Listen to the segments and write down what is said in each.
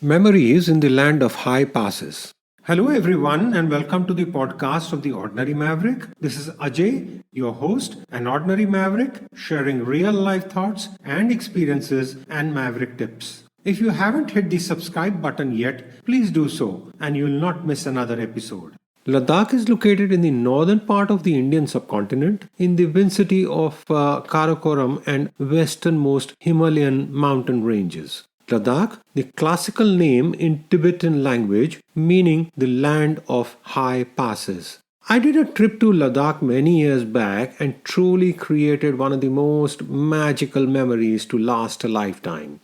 Memories in the Land of High Passes. Hello, everyone, and welcome to the podcast of The Ordinary Maverick. This is Ajay, your host, an ordinary maverick, sharing real life thoughts and experiences and maverick tips. If you haven't hit the subscribe button yet, please do so, and you will not miss another episode. Ladakh is located in the northern part of the Indian subcontinent, in the vicinity of Karakoram and westernmost Himalayan mountain ranges. Ladakh, the classical name in Tibetan language, meaning the land of high passes. I did a trip to Ladakh many years back and truly created one of the most magical memories to last a lifetime.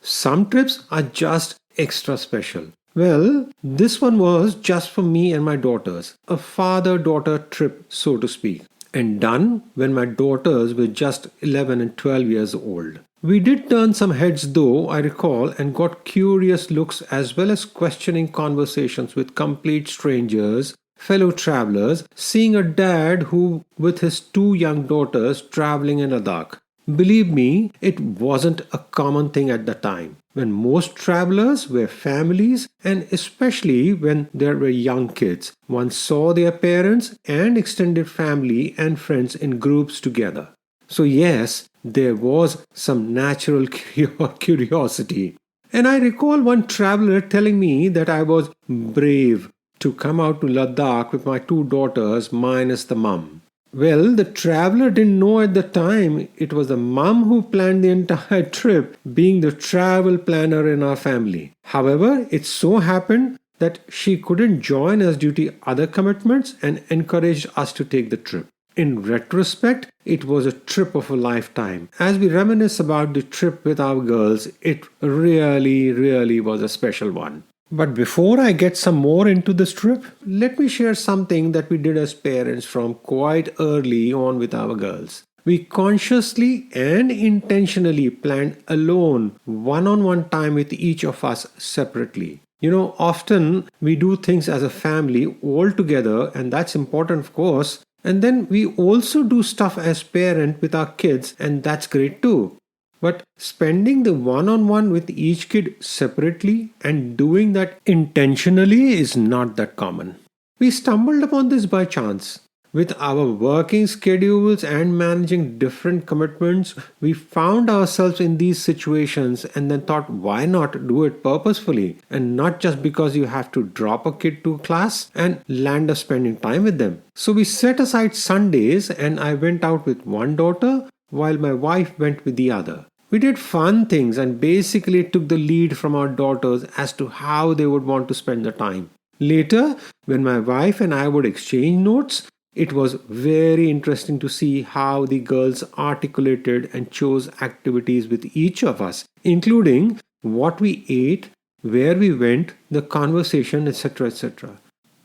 Some trips are just extra special. Well, this one was just for me and my daughters, a father-daughter trip, so to speak, and done when my daughters were just 11 and 12 years old. We did turn some heads though, I recall, and got curious looks as well as questioning conversations with complete strangers, fellow travelers, seeing a dad who with his two young daughters traveling in Ladakh. Believe me, it wasn't a common thing at the time, when most travelers were families and especially when there were young kids. One saw their parents and extended family and friends in groups together. So yes, there was some natural curiosity. And I recall one traveler telling me that I was brave to come out to Ladakh with my two daughters minus the mum. Well, the traveler didn't know at the time it was the mum who planned the entire trip, being the travel planner in our family. However, it so happened that she couldn't join us due to other commitments and encouraged us to take the trip. In retrospect, it was a trip of a lifetime. As we reminisce about the trip with our girls, it really was a special one. But before I get some more into this trip, let me share something that we did as parents from quite early on with our girls. We consciously and intentionally planned alone one-on-one time with each of us separately. Often we do things as a family all together, and that's important, of course. And then we also do stuff as parent with our kids, and that's great too. But spending the one-on-one with each kid separately and doing that intentionally is not that common. We stumbled upon this by chance. With our working schedules and managing different commitments, we found ourselves in these situations and then thought, why not do it purposefully and not just because you have to drop a kid to class and land up spending time with them. So we set aside Sundays and I went out with one daughter while my wife went with the other. We did fun things and basically took the lead from our daughters as to how they would want to spend the time. Later, when my wife and I would exchange notes, it was very interesting to see how the girls articulated and chose activities with each of us, including what we ate, where we went, the conversation, etc. etc.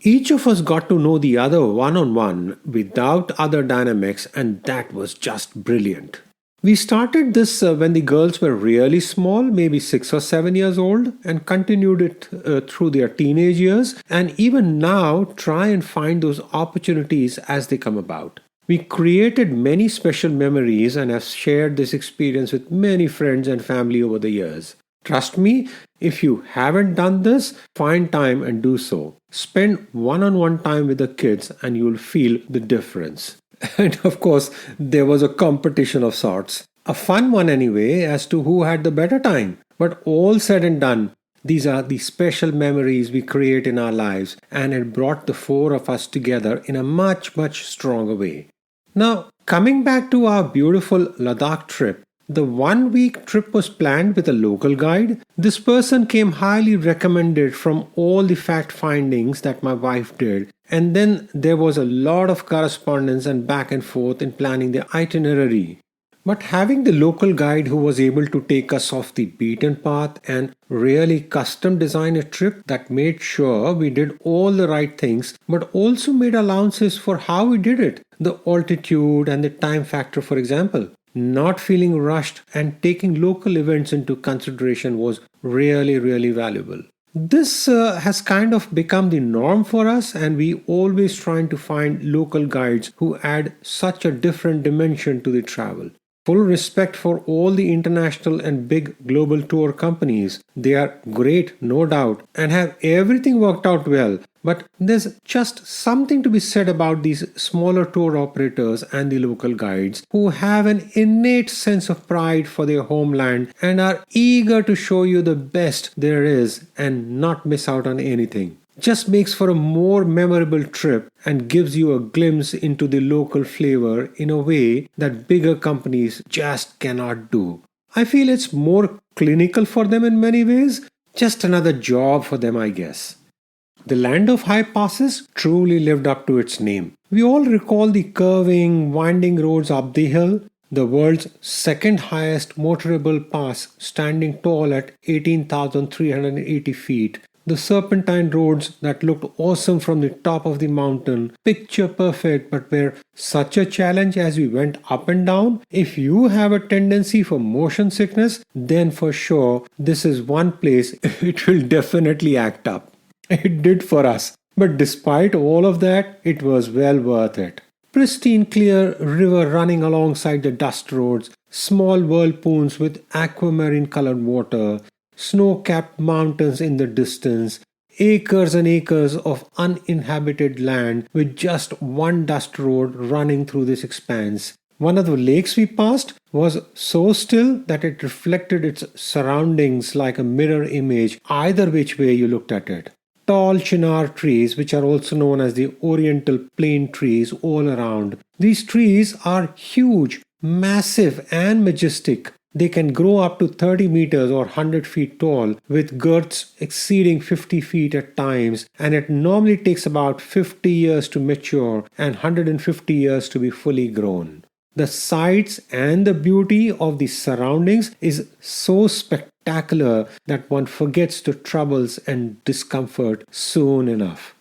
Each of us got to know the other one-on-one without other dynamics, and that was just brilliant. We started this when the girls were really small, maybe 6 or 7 years old, and continued it through their teenage years, and even now try and find those opportunities as they come about. We created many special memories and have shared this experience with many friends and family over the years. Trust me, if you haven't done this, find time and do so. Spend one-on-one time with the kids and you'll feel the difference. And of course, there was a competition of sorts. A fun one anyway, as to who had the better time. But all said and done, these are the special memories we create in our lives, and it brought the four of us together in a much stronger way. Now, coming back to our beautiful Ladakh trip, the 1-week trip was planned with a local guide. This person came highly recommended from all the fact findings that my wife did. And then there was a lot of correspondence and back and forth in planning the itinerary. But having the local guide who was able to take us off the beaten path and really custom design a trip that made sure we did all the right things, but also made allowances for how we did it. The altitude and the time factor, for example. Not feeling rushed and taking local events into consideration was really valuable. This has kind of become the norm for us, and we always trying to find local guides who add such a different dimension to the travel. Full respect for all the international and big global tour companies. They are great, no doubt, and have everything worked out well. But there's just something to be said about these smaller tour operators and the local guides who have an innate sense of pride for their homeland and are eager to show you the best there is and not miss out on anything. Just makes for a more memorable trip and gives you a glimpse into the local flavor in a way that bigger companies just cannot do. I feel it's more clinical for them in many ways, just another job for them, I guess. The land of high passes truly lived up to its name. We all recall the curving, winding roads up the hill, the world's second highest motorable pass standing tall at 18,380 feet, the serpentine roads that looked awesome from the top of the mountain, picture perfect, but were such a challenge as we went up and down. If you have a tendency for motion sickness, then for sure this is one place it will definitely act up. It did for us. But despite all of that, it was well worth it. Pristine clear river running alongside the dust roads, small whirlpools with aquamarine colored water, snow-capped mountains in the distance, acres and acres of uninhabited land with just one dust road running through this expanse. One of the lakes we passed was so still that it reflected its surroundings like a mirror image either which way you looked at it. Tall chinar trees, which are also known as the oriental plane trees, all around. These trees are huge, massive and majestic. They can grow up to 30 meters or 100 feet tall with girths exceeding 50 feet at times, and it normally takes about 50 years to mature and 150 years to be fully grown. The sights and the beauty of the surroundings is so spectacular that one forgets the troubles and discomfort soon enough.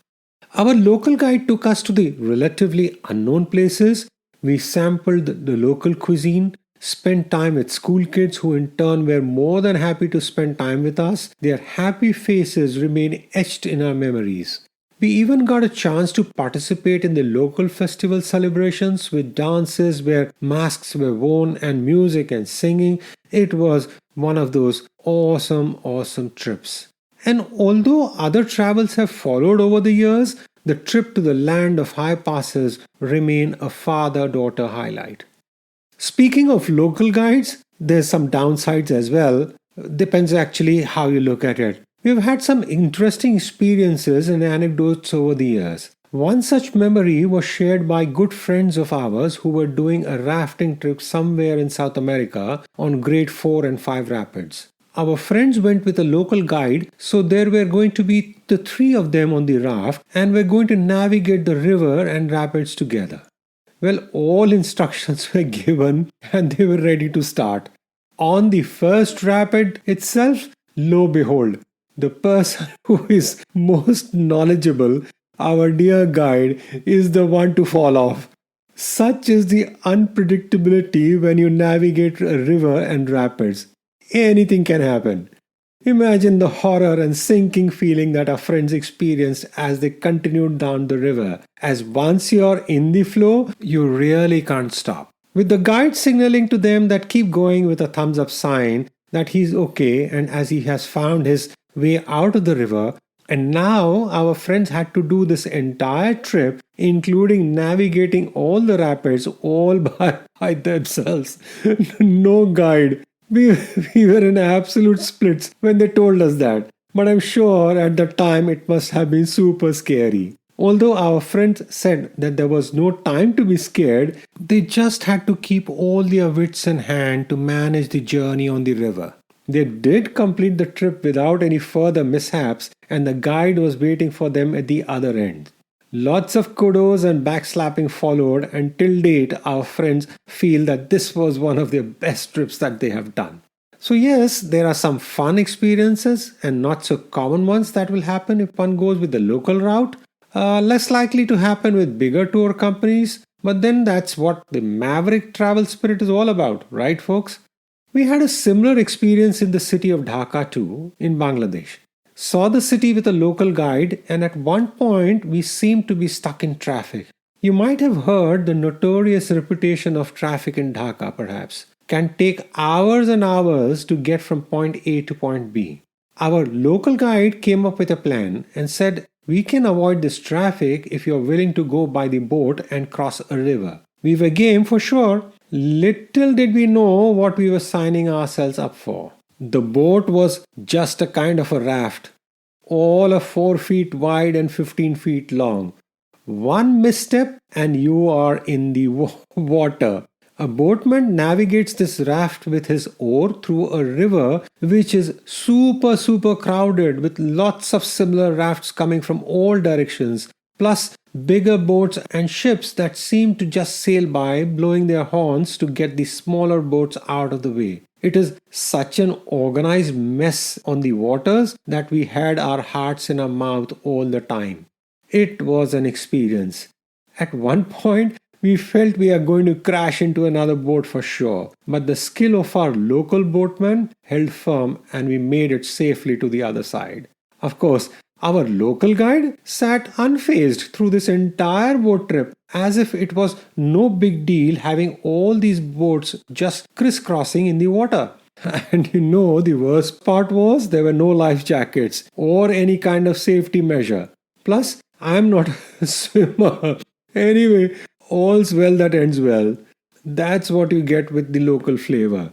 Our local guide took us to the relatively unknown places. We sampled the local cuisine, spent time with school kids who in turn were more than happy to spend time with us. Their happy faces remain etched in our memories. We even got a chance to participate in the local festival celebrations with dances where masks were worn and music and singing. It was one of those awesome trips. And although other travels have followed over the years, the trip to the land of high passes remain a father-daughter highlight. Speaking of local guides, there's some downsides as well. Depends actually how you look at it. We've had some interesting experiences and anecdotes over the years. One such memory was shared by good friends of ours who were doing a rafting trip somewhere in South America on grade 4 and 5 rapids. Our friends went with a local guide, so there were going to be the three of them on the raft and we're going to navigate the river and rapids together. Well, all instructions were given and they were ready to start. On the first rapid itself, lo behold, the person who is most knowledgeable, our dear guide, is the one to fall off. Such is the unpredictability when you navigate a river and rapids. Anything can happen. Imagine the horror and sinking feeling that our friends experienced as they continued down the river, as once you're in the flow, you really can't stop. With the guide signaling to them that keep going with a thumbs up sign that he's okay and as he has found his way out of the river, and now our friends had to do this entire trip, including navigating all the rapids all by themselves. No guide. We were in absolute splits when they told us that. But I'm sure at the time it must have been super scary. Although our friends said that there was no time to be scared, they just had to keep all their wits in hand to manage the journey on the river. They did complete the trip without any further mishaps, and the guide was waiting for them at the other end. Lots of kudos and backslapping followed, and till date our friends feel that this was one of their best trips that they have done. So yes, there are some fun experiences and not so common ones that will happen if one goes with the local route. Less likely to happen with bigger tour companies, but then that's what the Maverick travel spirit is all about, right folks? We had a similar experience in the city of Dhaka too, in Bangladesh. Saw the city with a local guide, and at one point we seemed to be stuck in traffic. You might have heard the notorious reputation of traffic in Dhaka perhaps. can take hours and hours to get from point A to point B. Our local guide came up with a plan and said, we can avoid this traffic if you're willing to go by the boat and cross a river. We were game for sure. Little did we know what we were signing ourselves up for. The boat was just a kind of a raft, all of 4 feet wide and 15 feet long. One misstep and you are in the water. A boatman navigates this raft with his oar through a river which is super crowded with lots of similar rafts coming from all directions, plus bigger boats and ships that seem to just sail by, blowing their horns to get the smaller boats out of the way. It is such an organized mess on the waters that we had our hearts in our mouth all the time. It was an experience. At one point, we felt we are going to crash into another boat for sure, but the skill of our local boatman held firm and we made it safely to the other side. Of course, our local guide sat unfazed through this entire boat trip as if it was no big deal having all these boats just crisscrossing in the water. And the worst part was there were no life jackets or any kind of safety measure. Plus, I'm not a swimmer. Anyway, all's well that ends well. That's what you get with the local flavor.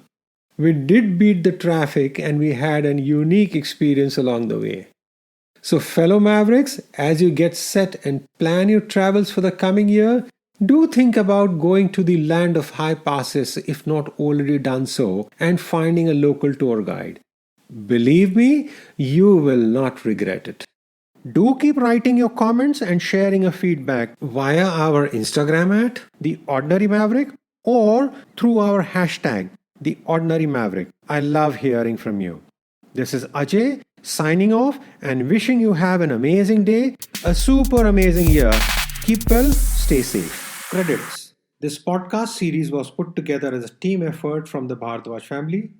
We did beat the traffic and we had an unique experience along the way. So, fellow Mavericks, as you get set and plan your travels for the coming year, do think about going to the land of high passes if not already done so and finding a local tour guide. Believe me, you will not regret it. Do keep writing your comments and sharing your feedback via our Instagram at The Ordinary Maverick or through our hashtag The Ordinary Maverick. I love hearing from you. This is Ajay signing off and wishing you have an amazing day, a super amazing year. Keep well, stay safe. Credits. This podcast series was put together as a team effort from the Bhardwaj family.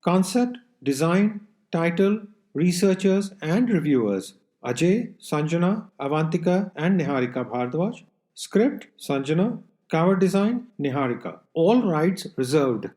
Concept, design, title, researchers and reviewers: Ajay, Sanjana, Avantika and Niharika Bhardwaj. Script, Sanjana. Cover design, Niharika. All rights reserved.